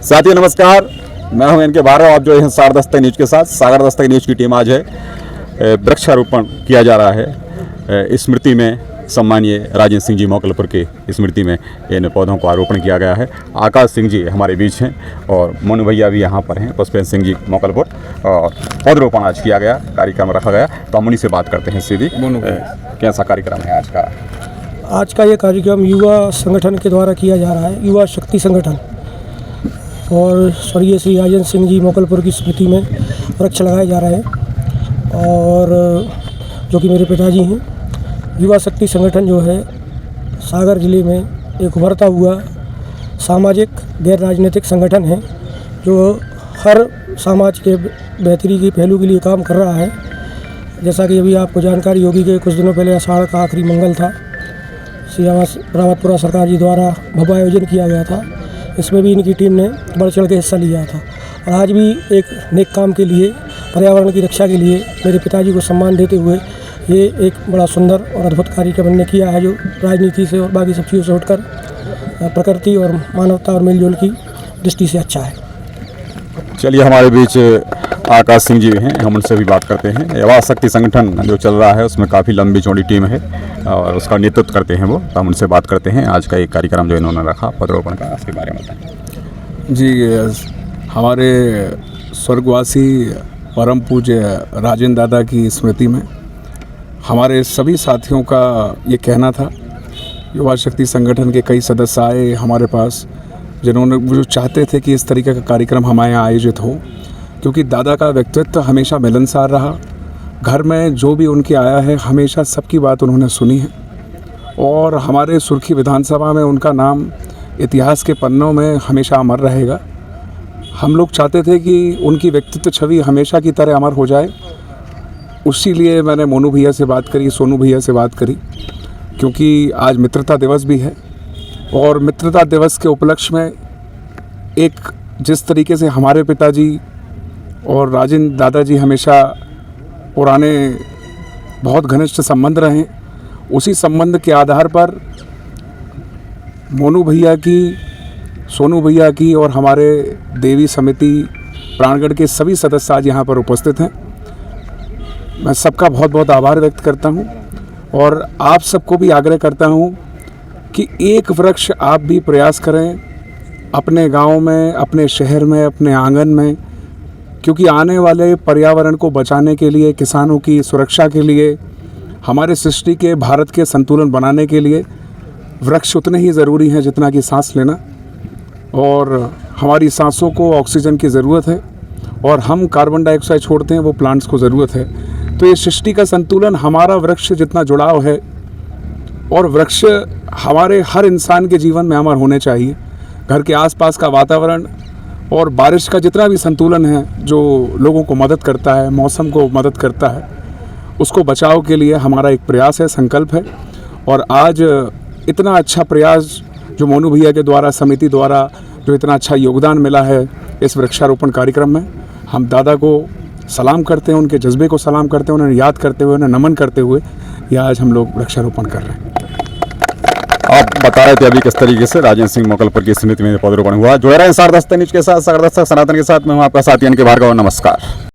साथियों नमस्कार, मैं हूं इनके भार्गव। आप जो है सागर दस्तक न्यूज के साथ। सागर दस्तक न्यूज की टीम आज है वृक्षारोपण किया जा रहा है स्मृति में सम्मानीय राजेंद्र सिंह जी मोकलपुर की स्मृति में इन पौधों को आरोपण किया गया है। आकाश सिंह जी हमारे बीच हैं और मनु भैया भी यहाँ पर हैं, पुष्पेंद्र सिंह जी मोकलपुर, और पौधरोपण आज किया गया, कार्यक्रम रखा गया। तो हम उन्हीं से बात करते हैं सीधी। कैसा कार्यक्रम है आज का? आज का ये कार्यक्रम युवा संगठन के द्वारा किया जा रहा है, युवा शक्ति संगठन, और स्वर्गीय श्री राजेंद्र सिंह जी मोकलपुर की स्मृति में वृक्ष लगाए जा रहे हैं। और जो कि मेरे पिताजी हैं। युवा शक्ति संगठन जो है सागर जिले में एक उभरता हुआ सामाजिक गैर राजनीतिक संगठन है, जो हर समाज के बेहतरी की पहलू के लिए काम कर रहा है। जैसा कि अभी आपको जानकारी होगी कि कुछ दिनों पहले आषाढ़ का आखिरी मंगल था, श्री रावतपुरा सरकार जी द्वारा भव्य आयोजन किया गया था। इसमें भी इनकी टीम ने बढ़ चढ़ के हिस्सा लिया था। और आज भी एक नेक काम के लिए, पर्यावरण की रक्षा के लिए मेरे पिताजी को सम्मान देते हुए ये एक बड़ा सुंदर और अद्भुत कार्यक्रम हमने किया है, जो राजनीति से और बाकी सब चीज़ों से उठकर प्रकृति और मानवता और मेलजोल की दृष्टि से अच्छा है। चलिए, हमारे बीच आकाश सिंह जी हैं, हम उनसे भी बात करते हैं। युवा शक्ति संगठन जो चल रहा है उसमें काफ़ी लंबी चौड़ी टीम है और उसका नेतृत्व करते हैं वो। तो हम उनसे बात करते हैं। आज का एक कार्यक्रम जो इन्होंने रखा पौधरोपण का, उसके बारे में बताएं। जी, हमारे स्वर्गवासी परम पूज्य राजेंद्र दादा की स्मृति में हमारे सभी साथियों का ये कहना था। युवा शक्ति संगठन के कई सदस्य आए हमारे पास, जिन्होंने जो चाहते थे कि इस तरीके का कार्यक्रम हमारे यहाँ आयोजित हो, क्योंकि दादा का व्यक्तित्व हमेशा मिलनसार रहा। घर में जो भी उनके आया है हमेशा सबकी बात उन्होंने सुनी है, और हमारे सुर्खी विधानसभा में उनका नाम इतिहास के पन्नों में हमेशा अमर रहेगा। हम लोग चाहते थे कि उनकी व्यक्तित्व छवि हमेशा की तरह अमर हो जाए। उसी लिए मैंने मोनू भैया से बात करी, सोनू भैया से बात करी, क्योंकि आज मित्रता दिवस भी है। और मित्रता दिवस के उपलक्ष्य में एक जिस तरीके से हमारे पिताजी और राजेंद्र दादाजी हमेशा पुराने बहुत घनिष्ठ संबंध रहे, उसी संबंध के आधार पर मोनू भैया की, सोनू भैया की और हमारे देवी समिति प्राणगढ़ के सभी सदस्य आज यहाँ पर उपस्थित हैं। मैं सबका बहुत बहुत आभार व्यक्त करता हूँ, और आप सबको भी आग्रह करता हूँ कि एक वृक्ष आप भी प्रयास करें अपने गांव में, अपने शहर में, अपने आंगन में, क्योंकि आने वाले पर्यावरण को बचाने के लिए, किसानों की सुरक्षा के लिए, हमारे सृष्टि के, भारत के संतुलन बनाने के लिए वृक्ष उतने ही ज़रूरी हैं जितना कि सांस लेना। और हमारी सांसों को ऑक्सीजन की ज़रूरत है, और हम कार्बन डाइऑक्साइड छोड़ते हैं, वो प्लांट्स को ज़रूरत है। तो ये सृष्टि का संतुलन हमारा वृक्ष जितना जुड़ाव है, और वृक्ष हमारे हर इंसान के जीवन में अमर होने चाहिए। घर के आसपास का वातावरण और बारिश का जितना भी संतुलन है, जो लोगों को मदद करता है, मौसम को मदद करता है, उसको बचाव के लिए हमारा एक प्रयास है, संकल्प है। और आज इतना अच्छा प्रयास जो मोनू भैया के द्वारा, समिति द्वारा जो इतना अच्छा योगदान मिला है इस वृक्षारोपण कार्यक्रम में, हम दादा को सलाम करते हैं, उनके जज्बे को सलाम करते हैं, उन्हें याद करते हुए, उन्हें नमन करते हुए ये आज हम लोग वृक्षारोपण कर रहे हैं। आप बता रहे थे अभी किस तरीके से राजेंद्र सिंह मोकलपुर की स्मृति में पौधरोपण हुआ। जुड़े रहे सागर दस्तक न्यूज के साथ, सागर दस्तक सनातन के साथ। मैं हूं आपका साथी इनके भार्गव। नमस्कार।